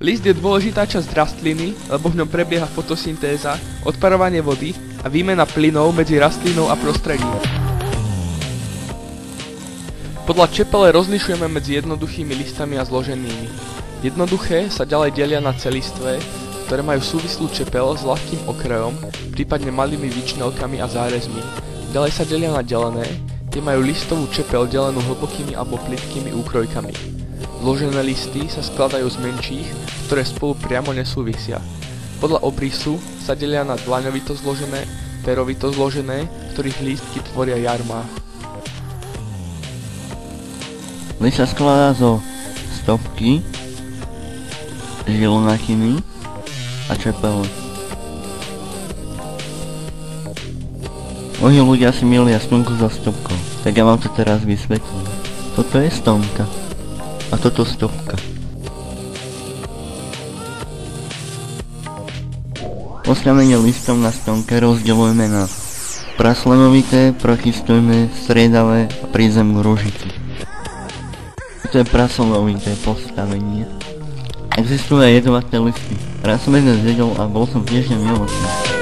List je dôležitá časť rastliny, lebo v ňom prebieha fotosyntéza, odparovanie vody a výmena plynov medzi rastlinou a prostredím. Podľa čepele rozlišujeme medzi jednoduchými listami a zloženými. Jednoduché sa ďalej delia na celistvé, ktoré majú súvislú čepel s ľahkým okrajom, prípadne malými výčnelkami a zárezmi. Ďalej sa delia na delené, tie majú listovú čepel delenú hlbokými alebo plytkými úkrojkami. Zložené listy sa skladajú z menších, ktoré spolu priamo nesúvisia. Podľa obrysu sa delia na dlaňovito zložené, perovito zložené, ktorých lístky tvoria jarmá. List sa skladá zo stopky, žilnatiny a čepele. Mnohí ľudia si milia stonku so stopkou, tak ja vám to teraz vysvetlím. Toto je stonka a toto stopka. Postavenie listov na stonke rozdeľujeme na praslenovité, protistojné, striedavé a prízemnú ružicu. To je praslenovité postavenie. Existujú aj jedovaté listy. Raz som jeden zjedol a bol som tiež nemilostný.